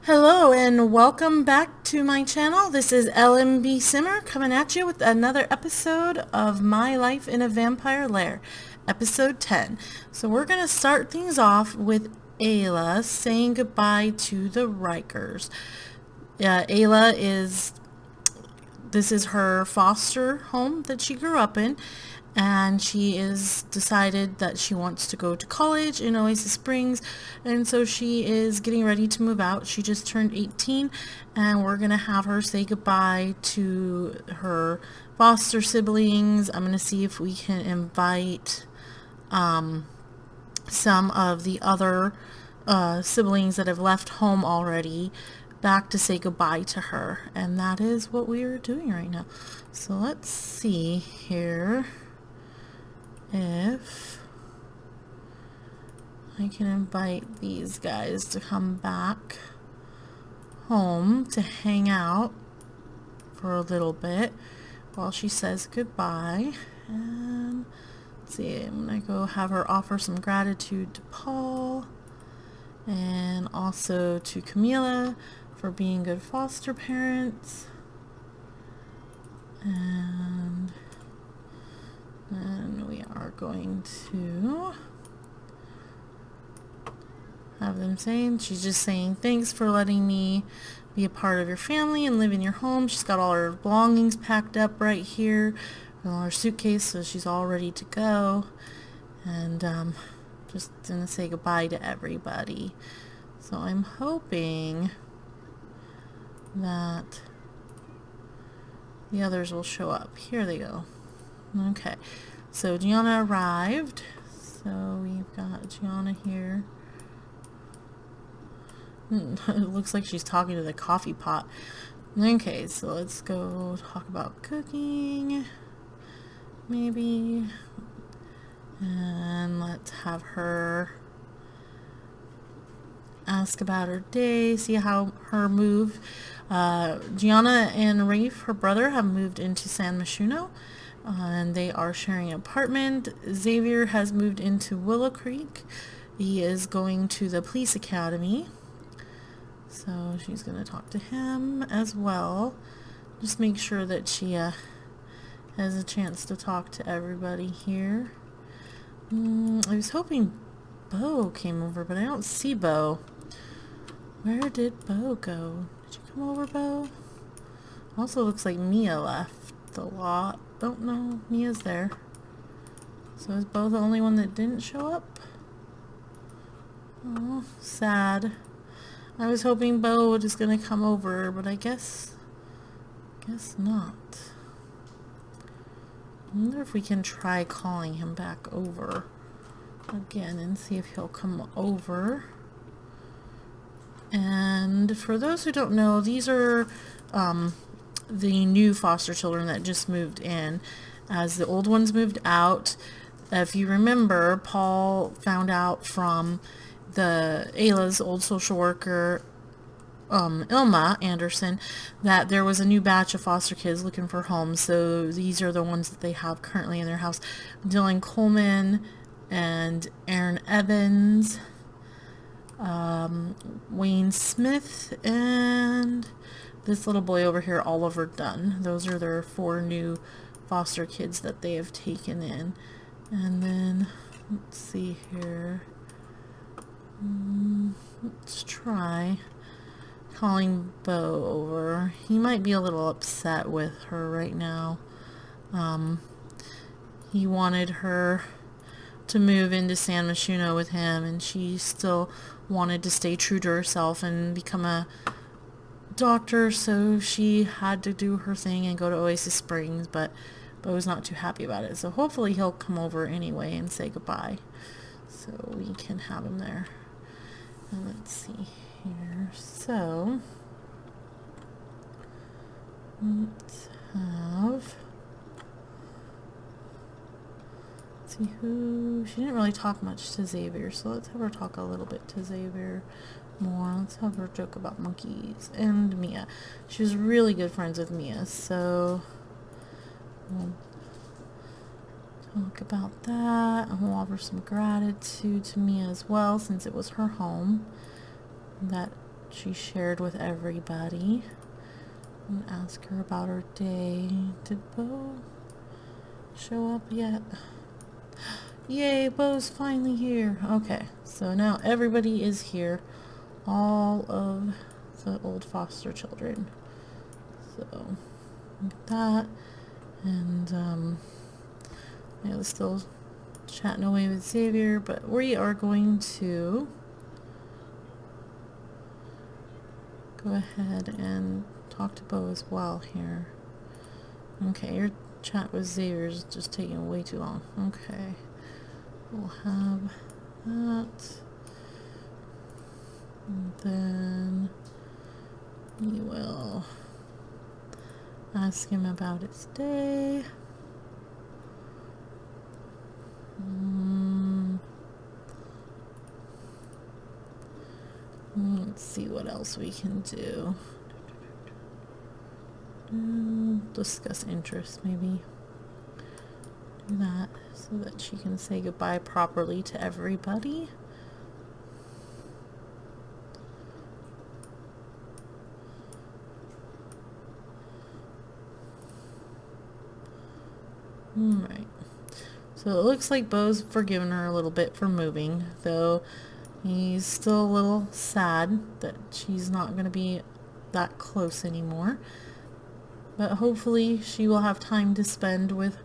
Hello and welcome back to my channel. This is LMB Simmer coming at you with another episode of My Life in a Vampire Lair, episode 10. So we're going to start things off with Aylah saying goodbye to the Rykers. Aylah this is her foster home that she grew up in, and she is decided that she wants to go to college in Oasis Springs, and so she is getting ready to move out. She just turned 18, and we're gonna have her say goodbye to her foster siblings. I'm gonna see if we can invite some of the other siblings that have left home already back to say goodbye to her, and that is what we are doing right now. So let's see here if I can invite these guys to come back home to hang out for a little bit while she says goodbye. And let's see, I'm gonna go have her offer some gratitude to Paul and also to Camila for being good foster parents. And then we are going to have them saying, she's just saying, thanks for letting me be a part of your family and live in your home. She's got all her belongings packed up right here, all her suitcase, so she's all ready to go. And just gonna say goodbye to everybody. So I'm hoping that the others will show up. Here they go. Okay, so Gianna arrived. So we've got Gianna here. It looks like she's talking to the coffee pot. Okay, so let's go talk about cooking, maybe. And let's have her ask about her day, see how her move. Gianna and Rafe, her brother, have moved into San Myshuno, and they are sharing an apartment. Xavier has moved into Willow Creek. He is going to the police academy, so she's going to talk to him as well. Just make sure that she has a chance to talk to everybody here. I was hoping Bo came over, but I don't see Bo. Where did Bo go? Did you come over, Bo? Also looks like Mia left the lot. Don't know. Mia's there. So is Bo the only one that didn't show up? Oh, sad. I was hoping Bo was just gonna come over, but I guess not. I wonder if we can try calling him back over again and see if he'll come over. And for those who don't know, these are the new foster children that just moved in, as the old ones moved out. If you remember, Paul found out from Aylah's old social worker, Ilma Anderson, that there was a new batch of foster kids looking for homes. So these are the ones that they have currently in their house: Dylan Coleman and Aaron Evans, Wayne Smith, and this little boy over here, Oliver Dunn. Those are their 4 new foster kids that they have taken in. And then let's see here, let's try calling Bo over. He might be a little upset with her right now. He wanted her to move into San Myshuno with him, and she still wanted to stay true to herself and become a doctor, so she had to do her thing and go to Oasis Springs, but Bo's not too happy about it. So hopefully he'll come over anyway and say goodbye, so we can have him there. And let's see here. So let's see who. She didn't really talk much to Xavier, so let's have her talk a little bit to Xavier more. Let's have her joke about monkeys and Mia. She was really good friends with Mia, so we'll talk about that. And we'll offer some gratitude to Mia as well, since it was her home that she shared with everybody. And ask her about her day. Did Bo show up yet? Yay, Bo's finally here. Okay, so now everybody is here. All of the old foster children. So, look at that. And, yeah, still chatting away with Xavier, but we are going to go ahead and talk to Bo as well here. Okay, your chat with Xavier is just taking way too long. Okay, we'll have that. And then we will ask him about his day. Let's see what else we can do. Discuss interests, maybe. Do that so that she can say goodbye properly to everybody. Alright. So it looks like Bo's forgiven her a little bit for moving, though he's still a little sad that she's not going to be that close anymore. But hopefully she will have time to spend with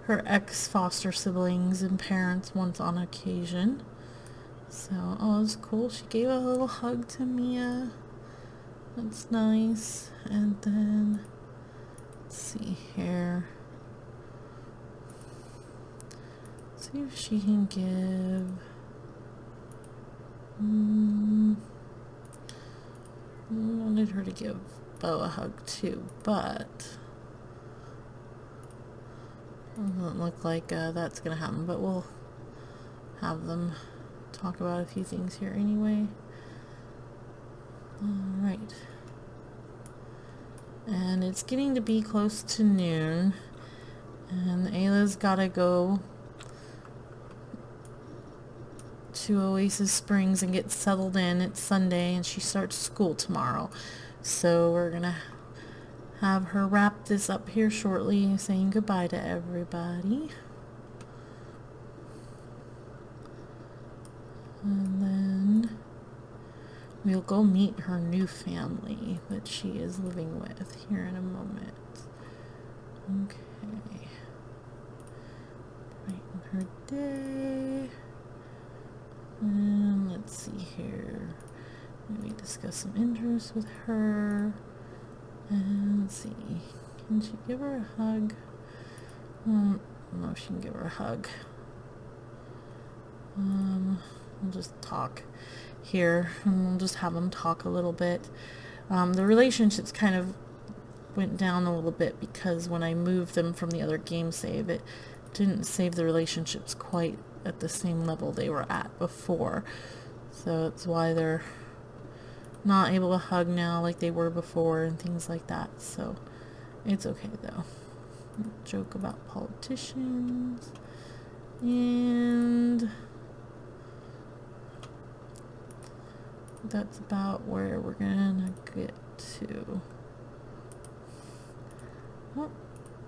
her ex-foster siblings and parents once on occasion. So, oh, it's cool. She gave a little hug to Mia. That's nice. And then, let's see here. See if she can give... I wanted her to give Bo a hug too, but doesn't look like that's gonna happen, but we'll have them talk about a few things here anyway. Alright. And it's getting to be close to noon, and Aylah's gotta go to Oasis Springs and get settled in. It's Sunday and she starts school tomorrow. So we're gonna have her wrap this up here shortly, saying goodbye to everybody. And then we'll go meet her new family that she is living with here in a moment. Okay. Brighten her day. And let's see here. Maybe discuss some interests with her. And let's see. Can she give her a hug? I don't know if she can give her a hug. We'll just talk here. And we'll just have them talk a little bit. The relationships kind of went down a little bit because when I moved them from the other game save, it didn't save the relationships quite at the same level they were at before. So that's why they're not able to hug now like they were before and things like that. So it's okay though. Joke about politicians. And that's about where we're gonna get to. I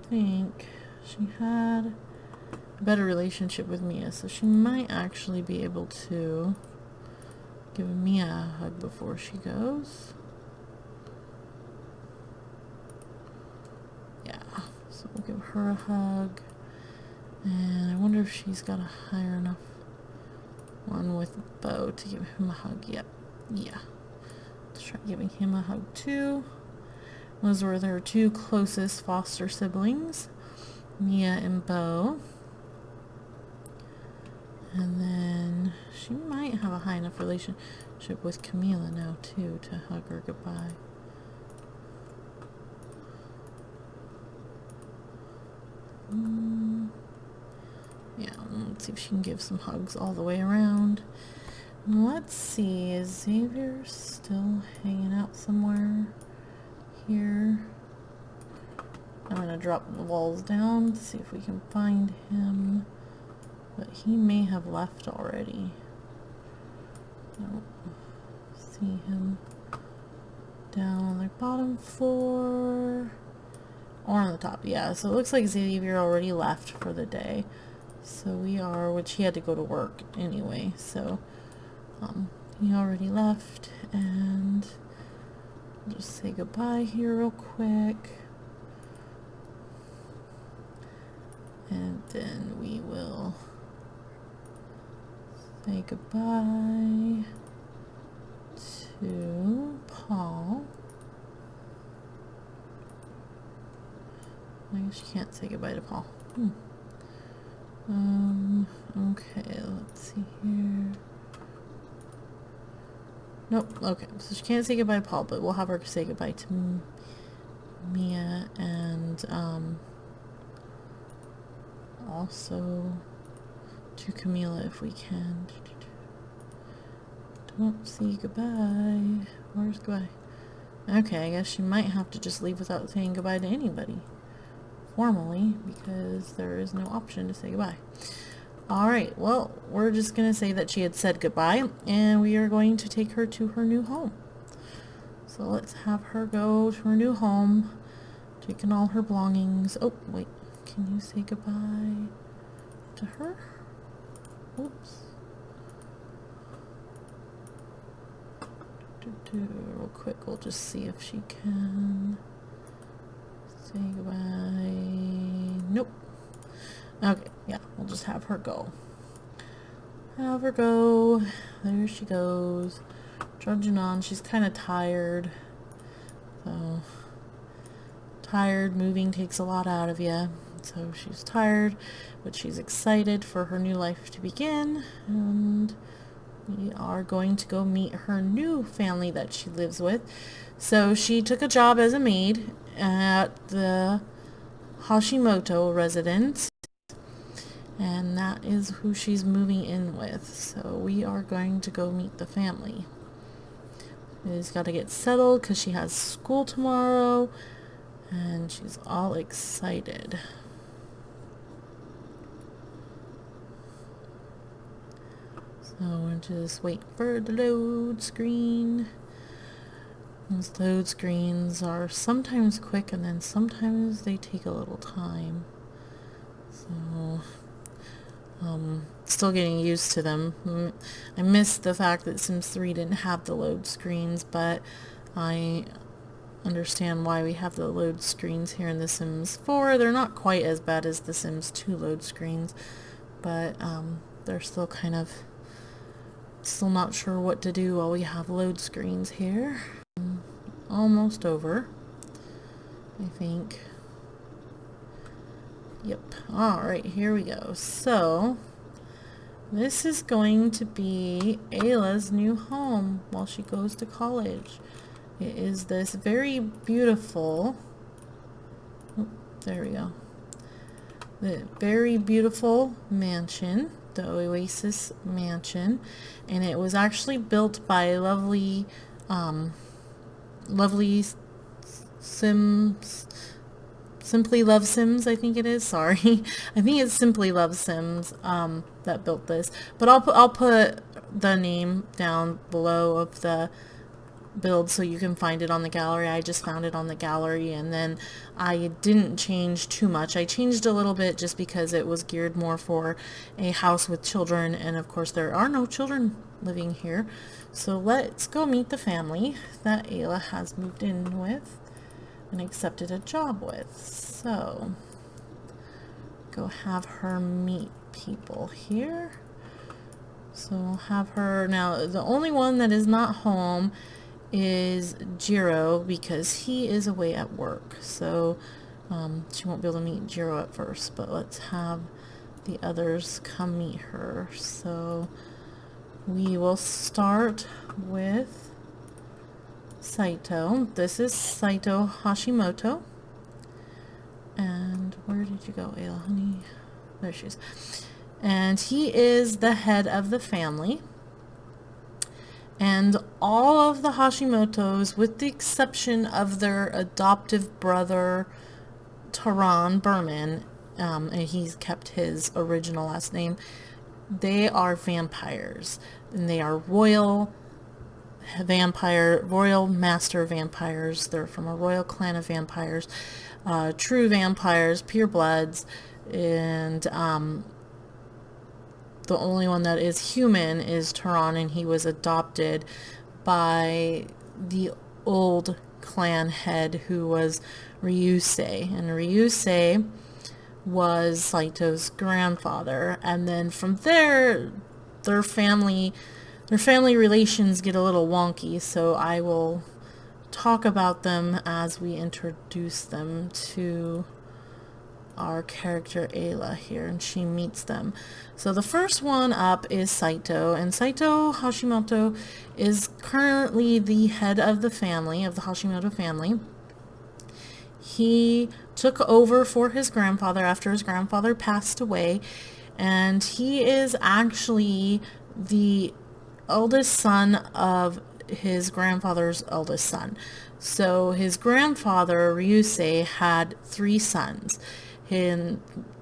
think she had a better relationship with Mia, so she might actually be able to give Mia a hug before she goes. Yeah, so we'll give her a hug. And I wonder if she's got a higher enough one with Bo to give him a hug. Yep, yeah. Let's try giving him a hug too. Those were their two closest foster siblings, Mia and Bo. And then she might have a high enough relationship with Camila now too to hug her goodbye. Yeah, let's see if she can give some hugs all the way around. Let's see, is Xavier still hanging out somewhere here? I'm gonna drop the walls down to see if we can find him. But he may have left already. I don't see him. down on the bottom floor. Or on the top, yeah. So it looks like Xavier already left for the day. So we are, which he had to go to work anyway. So he already left, and I'll just say goodbye here real quick. And then we will say goodbye to Paul. I guess you can't say goodbye to Paul. Okay, let's see here. Nope, okay, so she can't say goodbye to Paul, but we'll have her say goodbye to Mia and, also to Camila if we can. Don't say goodbye. Where's goodbye? Okay, I guess she might have to just leave without saying goodbye to anybody formally, because there is no option to say goodbye. Alright, well, we're just going to say that she had said goodbye, and we are going to take her to her new home. So let's have her go to her new home, taking all her belongings. Oh, wait, can you say goodbye to her? Oops. Real quick, we'll just see if she can say goodbye. Nope. Okay, yeah, we'll just have her go. Have her go. There she goes. Trudging on. She's kind of tired. So, tired. Moving takes a lot out of you. So she's tired, but she's excited for her new life to begin. And we are going to go meet her new family that she lives with. So she took a job as a maid at the Hashimoto residence, and that is who she's moving in with. So we are going to go meet the family. She's got to get settled because she has school tomorrow, and she's all excited. So we'll just wait for the load screen. Those load screens are sometimes quick, and then sometimes they take a little time. So, still getting used to them. I missed the fact that Sims 3 didn't have the load screens, but I understand why we have the load screens here in The Sims 4. They're not quite as bad as the Sims 2 load screens, but they're still kind of, still not sure what to do while we have load screens here. Almost over, I think. Yep. Alright, here we go. So, this is going to be Aylah's new home while she goes to college. It is this very beautiful, there we go, the very beautiful mansion, the Oasis Mansion, and it was actually built by lovely Sims, Simply Love Sims, I think it is. Sorry, I think it's Simply Love Sims that built this. But I'll put the name down below of the build so you can find it on the gallery. I just found it on the gallery, and then I didn't change too much. I changed a little bit just because it was geared more for a house with children, and of course there are no children living here. So let's go meet the family that Aylah has moved in with and accepted a job with. So go have her meet people here. So we'll have her, now the only one that is not home is Jiro because he is away at work. So she won't be able to meet Jiro at first, but let's have the others come meet her. So we will start with Saito. This is Saito Hashimoto. And where did you go, Aylah, honey? There she is. And he is the head of the family. And all of the Hashimotos, with the exception of their adoptive brother, Taran Berman, and he's kept his original last name, they are vampires. And they are royal royal master vampires. They're from a royal clan of vampires, true vampires, pure bloods, and the only one that is human is Tehran, and he was adopted by the old clan head, who was Ryusei. And Ryusei was Saito's grandfather. And then from there, their family relations get a little wonky, so I will talk about them as we introduce them to our character Aylah here, and she meets them. So the first one up is Saito, and Saito Hashimoto is currently the head of the family, of the Hashimoto family. He took over for his grandfather after his grandfather passed away, and he is actually the eldest son of his grandfather's eldest son. So his grandfather, Ryusei, had 3 sons.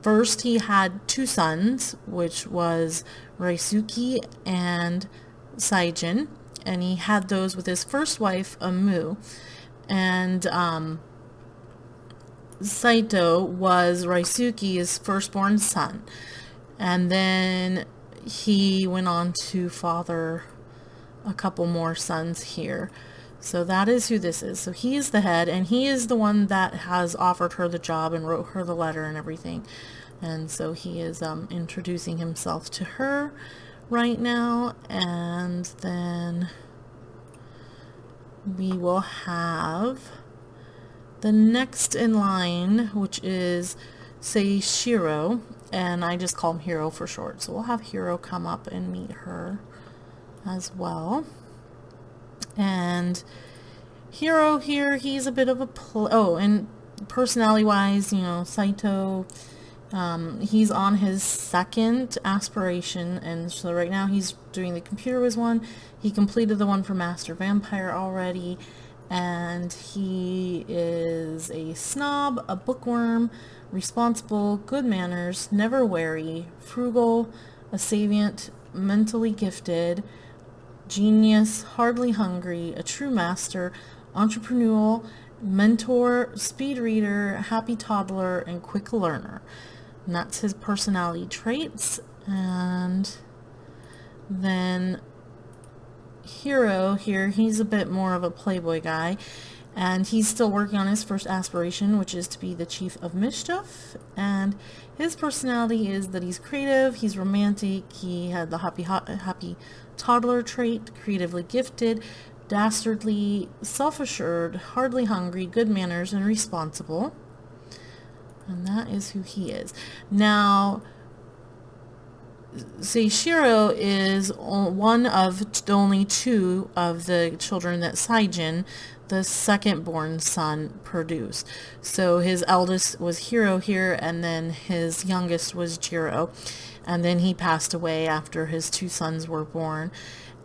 First, he had 2 sons, which was Raisuke and Saijin, and he had those with his first wife, MayaMOO. And Saito was Raisuke's firstborn son. And then he went on to father a couple more sons here. So that is who this is. So he is the head, and he is the one that has offered her the job and wrote her the letter and everything. And so he is introducing himself to her right now. And then we will have the next in line, which is Seishiro, and I just call him Hiro for short. So we'll have Hiro come up and meet her as well. And Hiro here, he's a bit of a and personality-wise, Saito, he's on his second aspiration, and so right now he's doing the computer whiz one. He completed the one for Master Vampire already, and he is a snob, a bookworm, responsible, good manners, never wary, frugal, a savant, mentally gifted, genius, hardly hungry, a true master, entrepreneurial, mentor, speed reader, happy toddler, and quick learner. And that's his personality traits. And then Hiro here, he's a bit more of a playboy guy, and he's still working on his first aspiration, which is to be the chief of mischief. And his personality is that he's creative, he's romantic, he had the happy toddler trait, creatively gifted, dastardly, self-assured, hardly hungry, good manners, and responsible. And that is who he is. Now, Seishiro is one of only 2 of the children that Saijin, the second-born son, produced. So his eldest was Hiro here, and then his youngest was Jiro. And then he passed away after his 2 sons were born.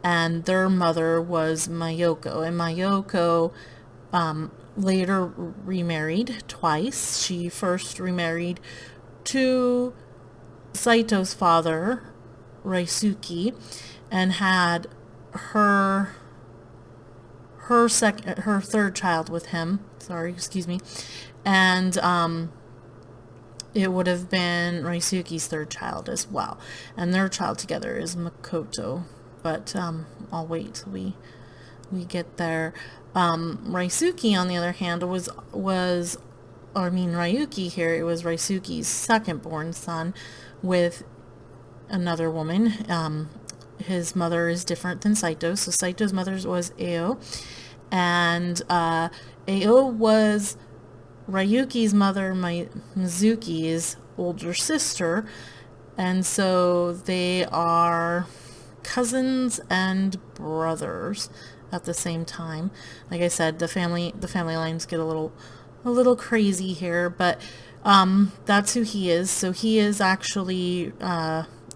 And their mother was Mayoko. And Mayoko later remarried twice. She first remarried to Saito's father, Raisuke, and had her third child with him. And it would have been Raisuke's third child as well. And their child together is Makoto. But I'll wait till we get there. Raisuke, on the other hand, Ryuki here, it was Raisuke's second-born son with another woman. His mother is different than Saito. So Saito's mother was Ao. And Ao was Ryuki's mother, Mizuki's older sister. And so they are cousins and brothers at the same time. Like I said, the family lines get a little crazy here, but that's who he is. So he is actually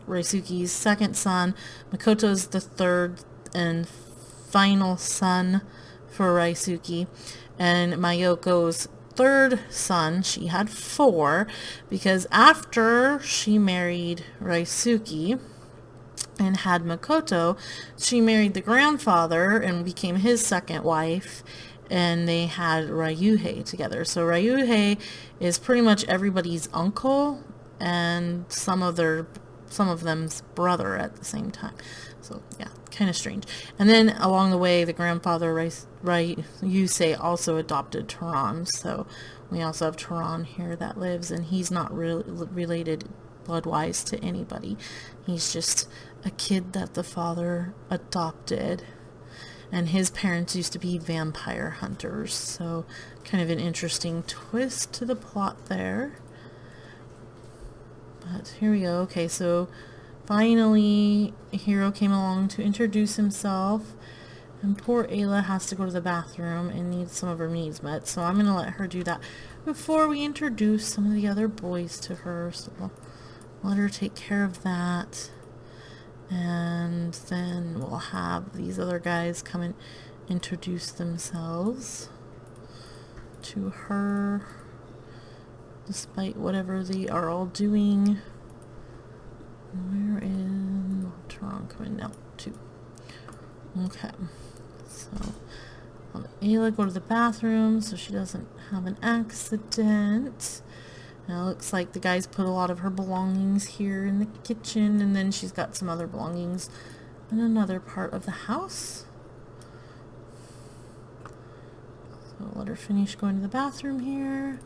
Raisuke's second son. Makoto's the third and final son for Raisuke, and Mayoko's third son. She had 4 because after she married Raisuke, and had Makoto. She married the grandfather and became his second wife, and they had Ryuhei together. So Ryuhei is pretty much everybody's uncle and some of them's brother at the same time. So yeah, kind of strange. And then along the way, the grandfather Ryusei also adopted Tehran. So we also have Tehran here that lives, and he's not related blood-wise to anybody. He's just a kid that the father adopted, and his parents used to be vampire hunters. So kind of an interesting twist to the plot there. But here we go. Okay, so finally Hiro came along to introduce himself, and poor Aylah has to go to the bathroom and needs some of her needs met, so I'm gonna let her do that before we introduce some of the other boys to her. So we'll let her take care of that, and then we'll have these other guys come and introduce themselves to her, despite whatever they are all doing. Where is Tehran coming now too? Okay, so I'll let Aylah go to the bathroom so she doesn't have an accident. Now it looks like the guys put a lot of her belongings here in the kitchen, and then she's got some other belongings in another part of the house. So I'll let her finish going to the bathroom here.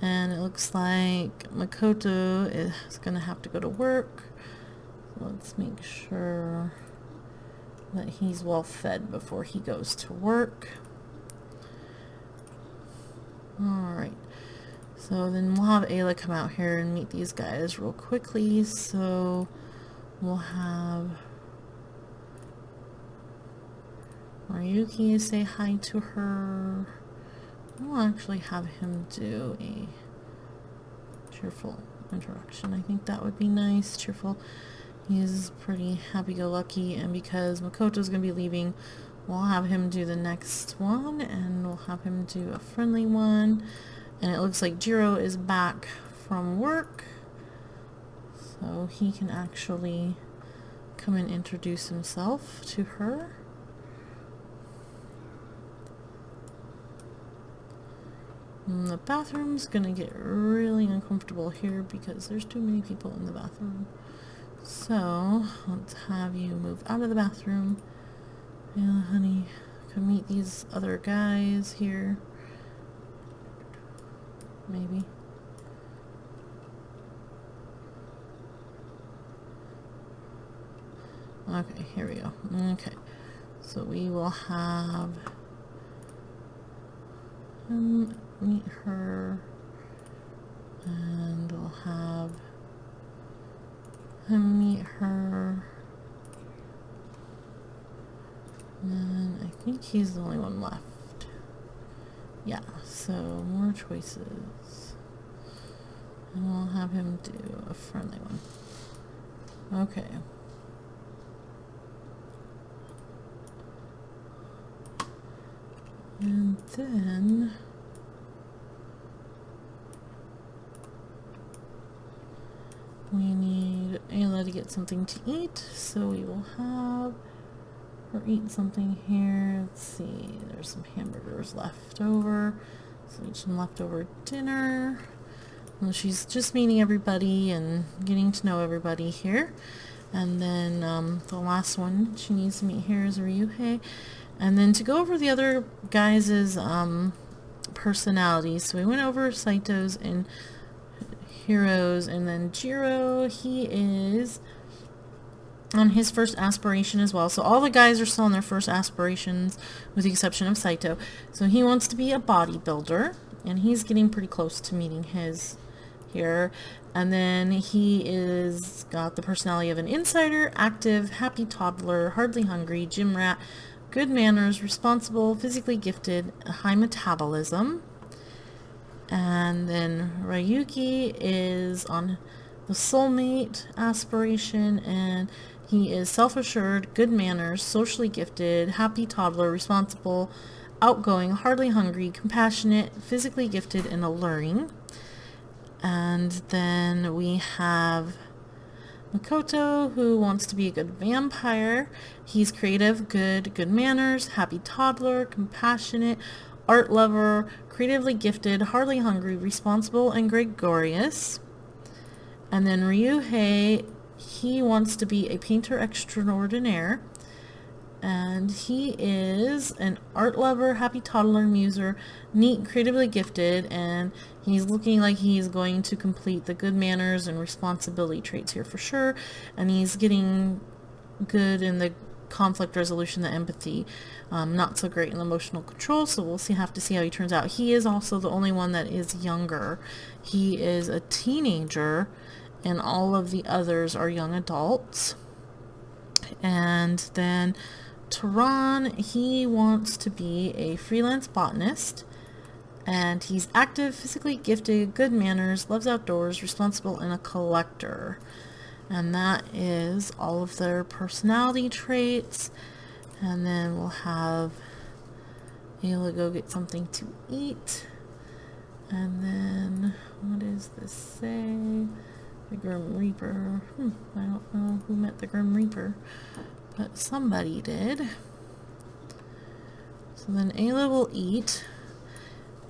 And it looks like Makoto is going to have to go to work. So let's make sure that he's well fed before he goes to work. Alright. So then we'll have Aylah come out here and meet these guys real quickly. So we'll have Ryuki say hi to her. We'll actually have him do a cheerful introduction. I think that would be nice. Cheerful. He is pretty happy-go-lucky, and because Makoto's going to be leaving, we'll have him do the next one, and we'll have him do a friendly one. And it looks like Jiro is back from work, so he can actually come and introduce himself to her. And the bathroom's gonna get really uncomfortable here because there's too many people in the bathroom. So let's have you move out of the bathroom. Yeah, honey, come meet these other guys here. Maybe. Okay, here we go. Okay, so we will have him meet her, and we'll have him meet her, and then I think he's the only one left. Yeah, so more choices, and we'll have him do a friendly one. Okay. And then we need Aylah to get something to eat, so we will have her eat something here. Let's see, there's some hamburgers left over, so eat some leftover dinner. Well, she's just meeting everybody and getting to know everybody here. And then the last one she needs to meet here is Ryuhei. And then to go over the other guys' personalities, so we went over Saito's and Hiro's, and then Jiro, he is on his first aspiration as well. So all the guys are still on their first aspirations with the exception of Saito. So he wants to be a bodybuilder, and he's getting pretty close to meeting his here. And then he is got the personality of an insider, active, happy toddler, hardly hungry, gym rat, good manners, responsible, physically gifted, high metabolism. And then Ryuki is on the soulmate aspiration, and he is self-assured, good manners, socially gifted, happy toddler, responsible, outgoing, hardly hungry, compassionate, physically gifted, and alluring. And then we have Makoto, who wants to be a good vampire. He's creative, good manners, happy toddler, compassionate, art lover, creatively gifted, hardly hungry, responsible, and gregarious. And then Ryuhei, he wants to be a painter extraordinaire. And he is an art lover, happy toddler, muser, neat, creatively gifted, and he's looking like he's going to complete the good manners and responsibility traits here for sure. And he's getting good in the conflict resolution, the empathy, not so great in emotional control, so we'll have to see how he turns out. He is also the only one that is younger. He is a teenager, and all of the others are young adults. And then Tehran, he wants to be a freelance botanist, and he's active, physically gifted, good manners, loves outdoors, responsible, and a collector. And that is all of their personality traits. And then we'll have Aylah go get something to eat. And then, what does this say? The Grim Reaper. I don't know who met the Grim Reaper, but somebody did. So then Aylah will eat,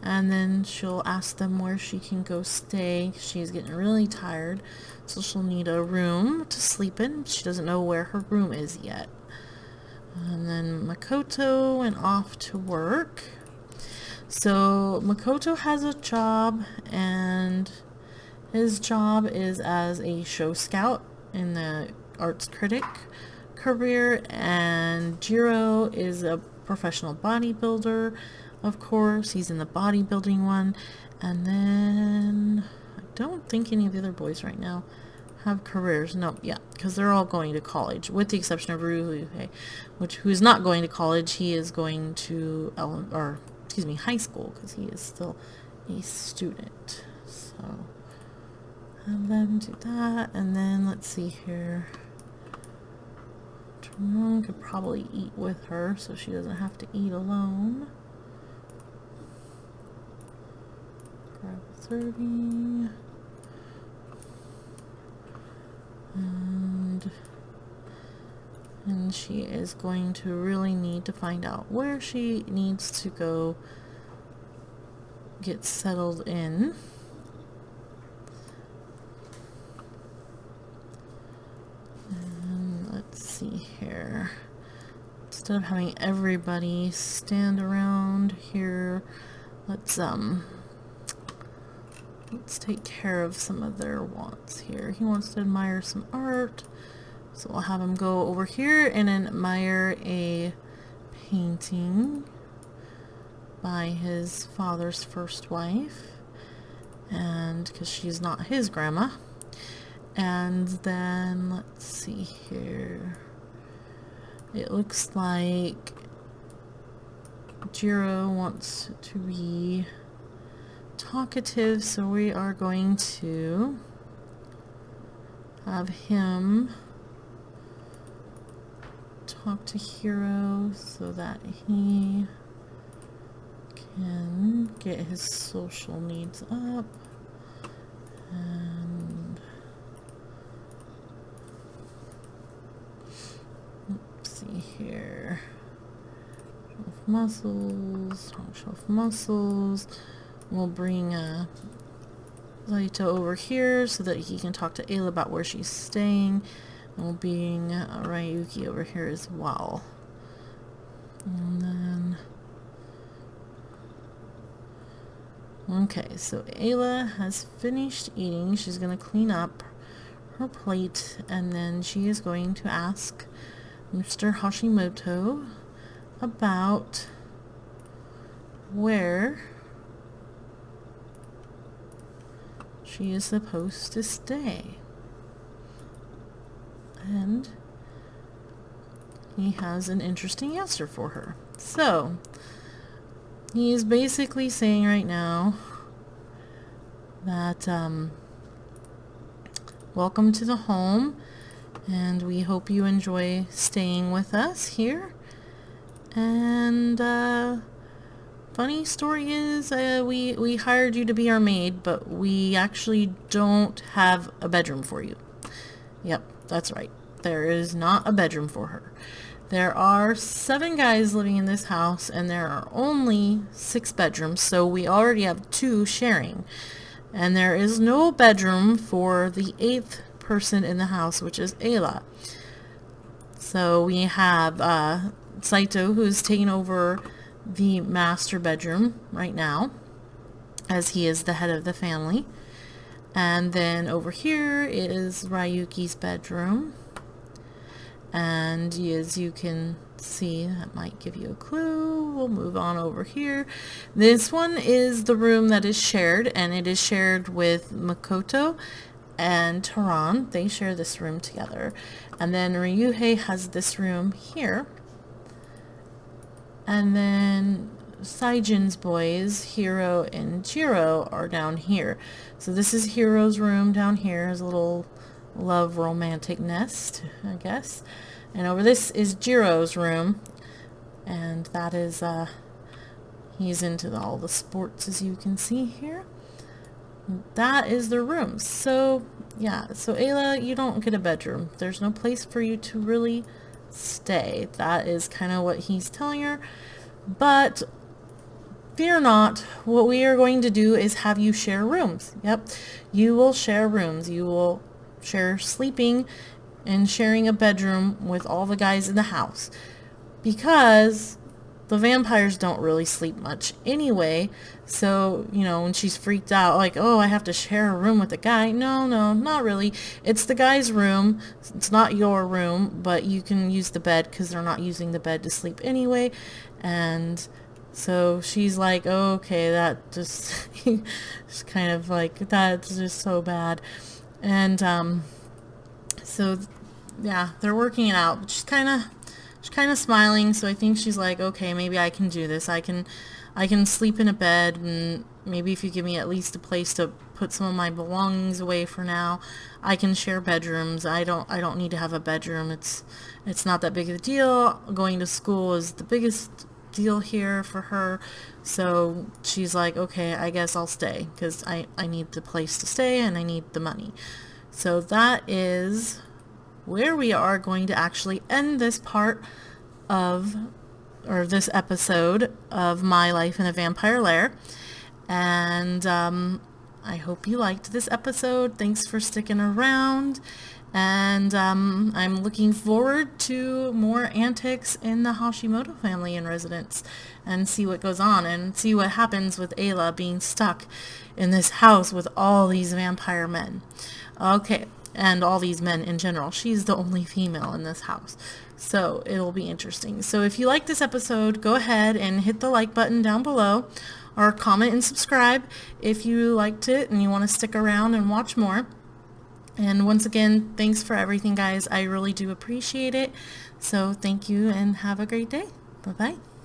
and then she'll ask them where she can go stay. She's getting really tired, so she'll need a room to sleep in. She doesn't know where her room is yet. And then Makoto went off to work. So Makoto has a job, and his job is as a show scout in the arts critic career, and Jiro is a professional bodybuilder. Of course, he's in the bodybuilding one. And then I don't think any of the other boys right now have careers. No, yeah, because they're all going to college, with the exception of Ryuhei, who's not going to college. He is going to high school, because he is still a student. So have them do that. And then let's see here. Jerome could probably eat with her, so she doesn't have to eat alone. Grab a 30. And she is going to really need to find out where she needs to go get settled in. And let's see here. Instead of having everybody stand around here, let's take care of some of their wants here. He wants to admire some art, so we'll have him go over here and admire a painting by his father's first wife, and because she's not his grandma. And then let's see here. It looks like Jiro wants to be talkative, so we are going to have him talk to Hiro so that he can get his social needs up. And let's see here. Shelf muscles, shelf muscles. We'll bring Zaito over here so that he can talk to Aylah about where she's staying. And we'll bring Ryuki over here as well. And then... okay, so Aylah has finished eating. She's going to clean up her plate, and then she is going to ask Mr. Hashimoto about where she is supposed to stay. And he has an interesting answer for her. So, he is basically saying right now that, welcome to the home, and we hope you enjoy staying with us here. And, funny story is, we hired you to be our maid, but we actually don't have a bedroom for you. Yep, that's right. There is not a bedroom for her. There are 7 guys living in this house, and there are only 6 bedrooms, so we already have 2 sharing. And there is no bedroom for the 8th person in the house, which is Aylah. So we have Saito, who's taking over the master bedroom right now, as he is the head of the family. And then over here is Ryuki's bedroom. And as you can see, that might give you a clue. We'll move on over here. This one is the room that is shared, and it is shared with Makoto and Taran. They share this room together. And then Ryuhei has this room here. And then Saijin's boys, Hiro and Jiro, are down here. So this is Hiro's room down here, his little love romantic nest, I guess. And over this is Jiro's room. And that is, he's into all the sports, as you can see here. That is their room. So, yeah. So, Aylah, you don't get a bedroom. There's no place for you to really stay. That is kind of what he's telling her. But fear not, what we are going to do is have you share rooms. Yep, you will share rooms. You will share sleeping and sharing a bedroom with all the guys in the house. Because the vampires don't really sleep much anyway. So, you know, when she's freaked out, like, oh, I have to share a room with a guy. No, not really. It's the guy's room. It's not your room, but you can use the bed because they're not using the bed to sleep anyway. And so she's like, oh, okay, that just, it's kind of like, that's just so bad. And so, yeah, they're working it out. But she's kind of smiling, so I think she's like, okay, maybe I can do this. I can sleep in a bed, and maybe if you give me at least a place to put some of my belongings away for now, I can share bedrooms. I don't need to have a bedroom. It's not that big of a deal. Going to school is the biggest deal here for her. So she's like, okay, I guess I'll stay because I need the place to stay and I need the money. So that is where we are going to actually end this part of, or this episode of My Life in a Vampire Lair. And I hope you liked this episode. Thanks for sticking around. And I'm looking forward to more antics in the Hashimoto family in residence and see what goes on and see what happens with Aylah being stuck in this house with all these vampire men. Okay, and all these men in general. She's the only female in this house. So it'll be interesting. So if you like this episode, go ahead and hit the like button down below, or comment and subscribe if you liked it and you want to stick around and watch more. And once again, thanks for everything, guys. I really do appreciate it. So thank you and have a great day. Bye-bye.